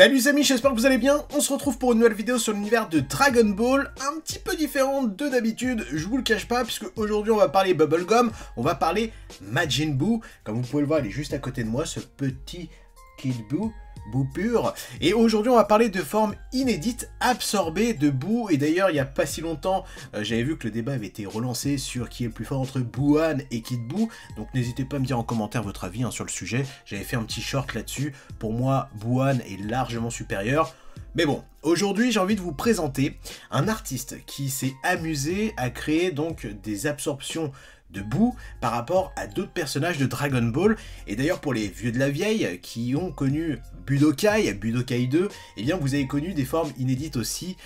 Salut les amis, j'espère que vous allez bien. On se retrouve pour une nouvelle vidéo sur l'univers de Dragon Ball, un petit peu différente de d'habitude, je vous le cache pas, puisque aujourd'hui on va parler Bubblegum, on va parler Majin Buu. Comme vous pouvez le voir, il est juste à côté de moi, ce petit Kid Buu. Buu pur. Et aujourd'hui on va parler de forme inédite absorbée de Buu. Et d'ailleurs il n'y a pas si longtemps j'avais vu que le débat avait été relancé sur qui est le plus fort entre Buuan et Kid Buu. Donc n'hésitez pas à me dire en commentaire votre avis sur le sujet. J'avais fait un petit short là-dessus. Pour moi Buuan est largement supérieur. Mais bon, aujourd'hui j'ai envie de vous présenter un artiste qui s'est amusé à créer donc des absorptions de Buu par rapport à d'autres personnages de Dragon Ball. Et d'ailleurs pour les vieux de la vieille qui ont connu Budokai 2, eh bien vous avez connu des formes inédites aussi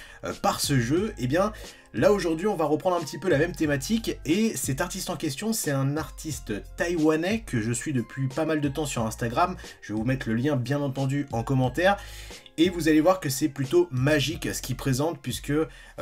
par ce jeu. Et bien là aujourd'hui on va reprendre un petit peu la même thématique, et cet artiste en question c'est un artiste taïwanais que je suis depuis pas mal de temps sur Instagram. Je vais vous mettre le lien bien entendu en commentaire. Et vous allez voir que c'est plutôt magique ce qu'il présente, puisque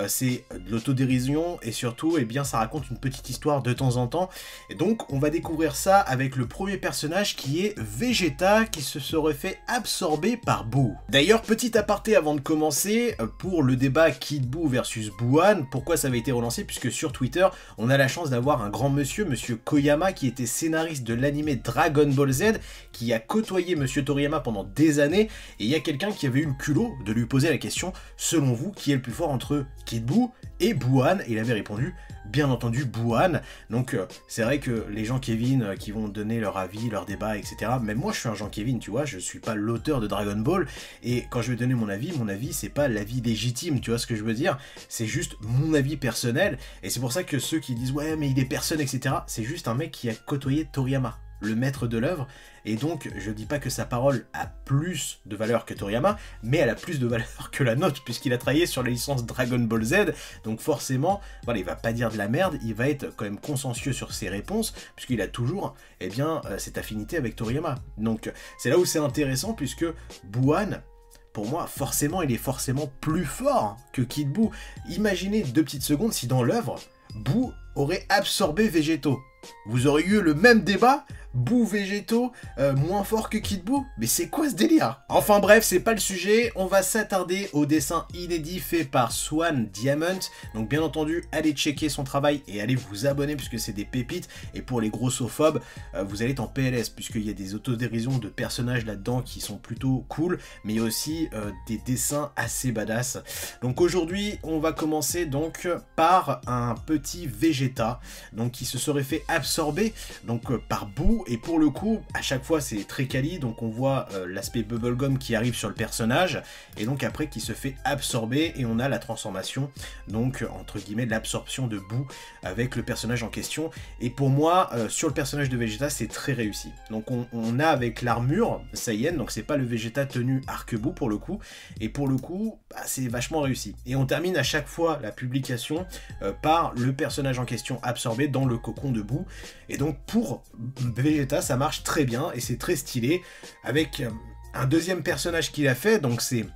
c'est de l'autodérision et surtout eh bien, ça raconte une petite histoire de temps en temps. Et donc on va découvrir ça avec le premier personnage qui est Vegeta, qui se serait fait absorber par Buu. D'ailleurs, petit aparté avant de commencer, pour le débat Kid Buu versus Buuan, pourquoi ça avait été relancé, puisque sur Twitter on a la chance d'avoir un grand monsieur, Monsieur Koyama, qui était scénariste de l'anime Dragon Ball Z, qui a côtoyé Monsieur Toriyama pendant des années, et il y a quelqu'un qui avait eu le culot de lui poser la question, selon vous, qui est le plus fort entre Kid Buu et Buuan? Et il avait répondu, bien entendu, Buuan. Donc c'est vrai que les gens Kevin qui vont donner leur avis, leur débat, etc. Même moi je suis un Jean Kevin, tu vois, je suis pas l'auteur de Dragon Ball, et quand je vais donner mon avis c'est pas l'avis légitime, tu vois ce que je veux dire? C'est juste mon avis personnel, et c'est pour ça que ceux qui disent ouais mais il est personne, etc. C'est juste un mec qui a côtoyé Toriyama, le maître de l'œuvre, et donc je dis pas que sa parole a plus de valeur que Toriyama, mais elle a plus de valeur que la nôtre, puisqu'il a travaillé sur la licence Dragon Ball Z, donc forcément, voilà, il va pas dire de la merde, il va être quand même consciencieux sur ses réponses, puisqu'il a toujours, eh bien, cette affinité avec Toriyama. Donc c'est là où c'est intéressant, puisque Buuan, pour moi, forcément, il est forcément plus fort que Kid Buu. Imaginez 2 petites secondes si dans l'œuvre, Buu aurait absorbé Végétaux. Vous auriez eu le même débat, Buu Végétaux moins fort que Kid Buu? Mais c'est quoi ce délire? Enfin bref, c'est pas le sujet, on va s'attarder au dessin inédit fait par Swan Diamond. Donc bien entendu, allez checker son travail et allez vous abonner puisque c'est des pépites. Et pour les grossophobes, vous allez être en PLS puisqu'il y a des autodérisions de personnages là-dedans qui sont plutôt cool, mais il y a aussi des dessins assez badass. Donc aujourd'hui, on va commencer donc par un petit Vegeta, donc qui se serait fait absorber donc par Buu. Et pour le coup, à chaque fois c'est très quali, donc on voit l'aspect Bubblegum qui arrive sur le personnage, et donc après qui se fait absorber, et on a la transformation, donc entre guillemets l'absorption de Buu avec le personnage en question. Et pour moi, sur le personnage de Vegeta, c'est très réussi. Donc on a avec l'armure Saiyan, donc c'est pas le Vegeta tenu arc-bout pour le coup, et pour le coup, bah, c'est vachement réussi. Et on termine à chaque fois la publication par le personnage en question absorbé dans le cocon de Buu. Et donc pour Vegeta, ça marche très bien et c'est très stylé, avec un deuxième personnage qu'il a fait, donc c'est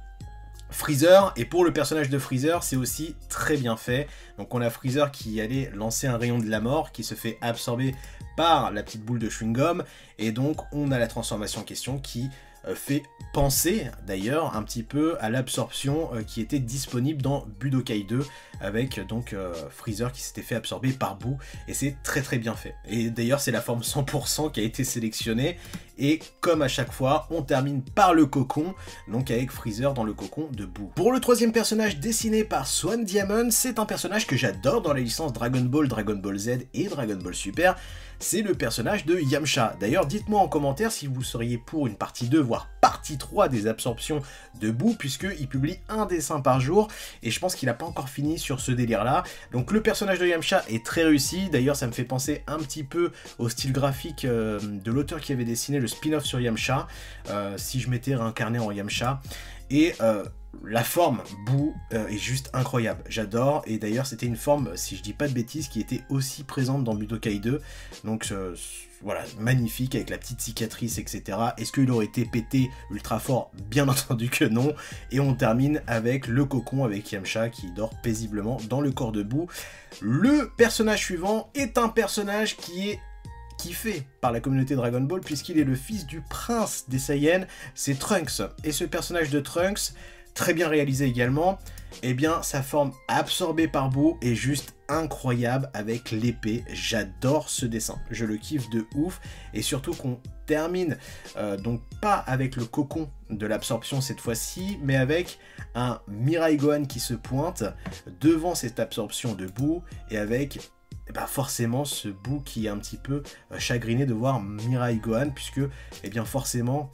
Freezer, et pour le personnage de Freezer, c'est aussi très bien fait. Donc on a Freezer qui allait lancer un rayon de la mort, qui se fait absorber par la petite boule de chewing-gum, et donc on a la transformation en question qui fait penser d'ailleurs un petit peu à l'absorption qui était disponible dans Budokai 2 avec donc Freezer qui s'était fait absorber par Buu, et c'est très très bien fait. Et d'ailleurs c'est la forme 100% qui a été sélectionnée, et comme à chaque fois on termine par le cocon, donc avec Freezer dans le cocon de Buu. Pour le troisième personnage dessiné par Swan Diamond, c'est un personnage que j'adore dans les licences Dragon Ball Z et Dragon Ball Super. C'est le personnage de Yamcha. D'ailleurs, dites-moi en commentaire si vous seriez pour une partie 2, voire partie 3 des absorptions de Buu, puisqu'il publie un dessin par jour, et je pense qu'il n'a pas encore fini sur ce délire-là. Donc le personnage de Yamcha est très réussi, d'ailleurs ça me fait penser un petit peu au style graphique de l'auteur qui avait dessiné le spin-off sur Yamcha, si je m'étais réincarné en Yamcha, et la forme Buu est juste incroyable, j'adore. Et d'ailleurs c'était une forme, si je dis pas de bêtises, qui était aussi présente dans Budokai 2, donc voilà, magnifique avec la petite cicatrice, etc. Est-ce qu'il aurait été pété ultra fort? Bien entendu que non. Et on termine avec le cocon avec Yamcha qui dort paisiblement dans le corps de Buu. Le personnage suivant est un personnage qui est kiffé par la communauté Dragon Ball puisqu'il est le fils du prince des Saiyans, c'est Trunks. Et ce personnage de Trunks, très bien réalisé également, eh bien sa forme absorbée par Boo est juste incroyable avec l'épée. J'adore ce dessin, je le kiffe de ouf, et surtout qu'on termine donc pas avec le cocon de l'absorption cette fois-ci, mais avec un Mirai Gohan qui se pointe devant cette absorption de Boo, et avec forcément ce Boo qui est un petit peu chagriné de voir Mirai Gohan, puisque forcément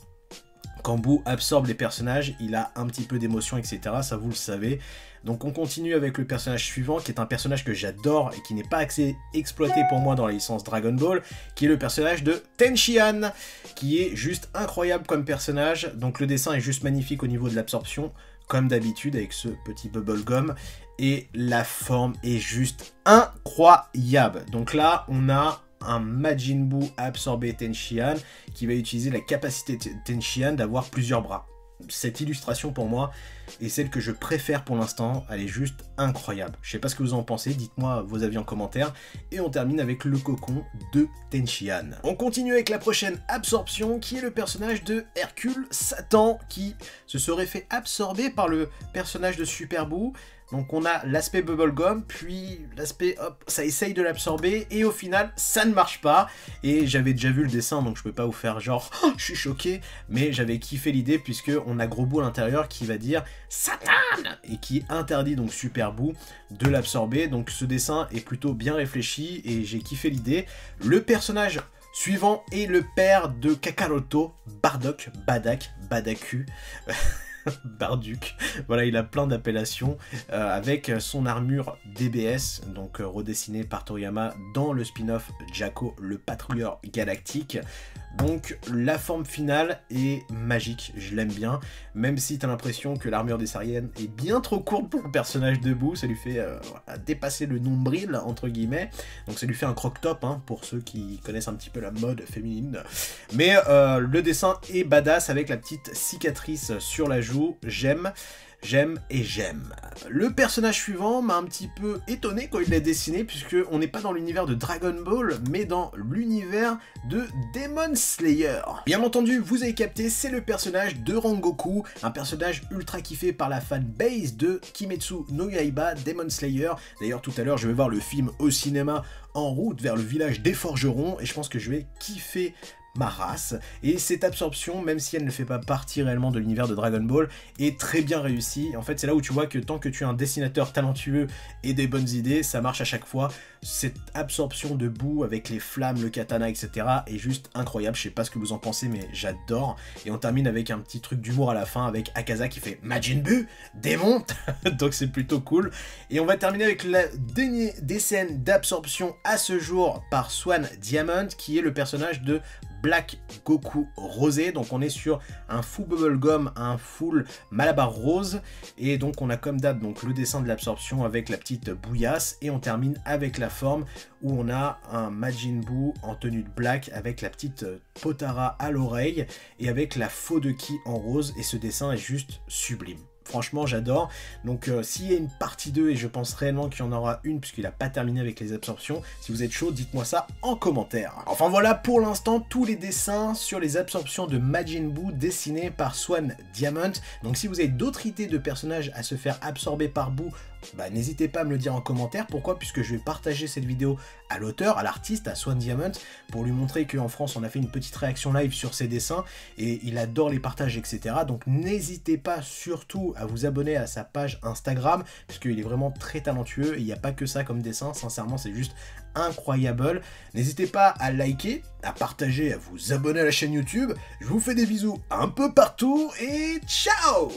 quand Boo absorbe les personnages, il a un petit peu d'émotion, etc. Ça, vous le savez. Donc on continue avec le personnage suivant, qui est un personnage que j'adore et qui n'est pas assez exploité pour moi dans la licence Dragon Ball, qui est le personnage de Tenshinhan, qui est juste incroyable comme personnage. Donc le dessin est juste magnifique au niveau de l'absorption, comme d'habitude avec ce petit bubblegum, et la forme est juste incroyable. Donc là, on a un Majin Buu absorbé Tenshinhan qui va utiliser la capacité de Tenshinhan d'avoir plusieurs bras. Cette illustration pour moi est celle que je préfère pour l'instant, elle est juste incroyable. Je sais pas ce que vous en pensez, dites-moi vos avis en commentaire. Et on termine avec le cocon de Tenshinhan. On continue avec la prochaine absorption qui est le personnage de Hercule Satan qui se serait fait absorber par le personnage de Super Buu. Donc on a l'aspect bubblegum, puis l'aspect hop, ça essaye de l'absorber, et au final, ça ne marche pas. Et j'avais déjà vu le dessin, donc je peux pas vous faire genre, oh, je suis choqué, mais j'avais kiffé l'idée, puisque on a Gros Boo à l'intérieur qui va dire Satan, et qui interdit donc Super Boo de l'absorber. Donc ce dessin est plutôt bien réfléchi, et j'ai kiffé l'idée. Le personnage suivant est le père de Kakaroto, Bardock, Badak, Badaku. Barduc, voilà, il a plein d'appellations avec son armure DBS, donc redessinée par Toriyama dans le spin-off Jaco, le patrouilleur galactique. Donc la forme finale est magique, je l'aime bien, même si t'as l'impression que l'armure des Saiyans est bien trop courte pour le personnage de Boo, ça lui fait dépasser le nombril, entre guillemets, donc ça lui fait un croc-top, hein, pour ceux qui connaissent un petit peu la mode féminine. Mais le dessin est badass avec la petite cicatrice sur la joue, j'aime et j'aime. Le personnage suivant m'a un petit peu étonné quand il l'a dessiné, puisque on n'est pas dans l'univers de Dragon Ball, mais dans l'univers de Demon Slayer. Bien entendu, vous avez capté, c'est le personnage de Rengoku, un personnage ultra kiffé par la fanbase de Kimetsu no Yaiba, Demon Slayer. D'ailleurs, tout à l'heure, je vais voir le film au cinéma en route vers le village des forgerons, et je pense que je vais kiffer ma race. Et cette absorption, même si elle ne fait pas partie réellement de l'univers de Dragon Ball, est très bien réussie. En fait, c'est là où tu vois que tant que tu es un dessinateur talentueux et des bonnes idées, ça marche à chaque fois. Cette absorption de Boo avec les flammes, le katana, etc. est juste incroyable. Je sais pas ce que vous en pensez, mais j'adore. Et on termine avec un petit truc d'humour à la fin avec Akaza qui fait Majin Buu, démon. Donc c'est plutôt cool. Et on va terminer avec la dernière des scènes d'absorption à ce jour par Swan Diamond, qui est le personnage de Black Goku rosé. Donc on est sur un full bubblegum, un full malabar rose, et donc on a comme date donc le dessin de l'absorption avec la petite bouillasse, et on termine avec la forme où on a un Majin Buu en tenue de black avec la petite Potara à l'oreille et avec la faux de Ki en rose, et ce dessin est juste sublime. Franchement, j'adore. Donc s'il y a une partie 2, et je pense réellement qu'il y en aura une puisqu'il n'a pas terminé avec les absorptions, si vous êtes chaud, dites-moi ça en commentaire. Enfin voilà pour l'instant tous les dessins sur les absorptions de Majin Buu dessinés par Swan Diamond. Donc si vous avez d'autres idées de personnages à se faire absorber par Buu, n'hésitez pas à me le dire en commentaire. Pourquoi? Puisque je vais partager cette vidéo à l'auteur, à l'artiste, à Swan Diamond, pour lui montrer qu'en France on a fait une petite réaction live sur ses dessins et il adore les partages, etc. Donc n'hésitez pas surtout à vous abonner à sa page Instagram, puisqu'il est vraiment très talentueux et il n'y a pas que ça comme dessin, sincèrement c'est juste incroyable. N'hésitez pas à liker, à partager, à vous abonner à la chaîne YouTube. Je vous fais des bisous un peu partout et ciao!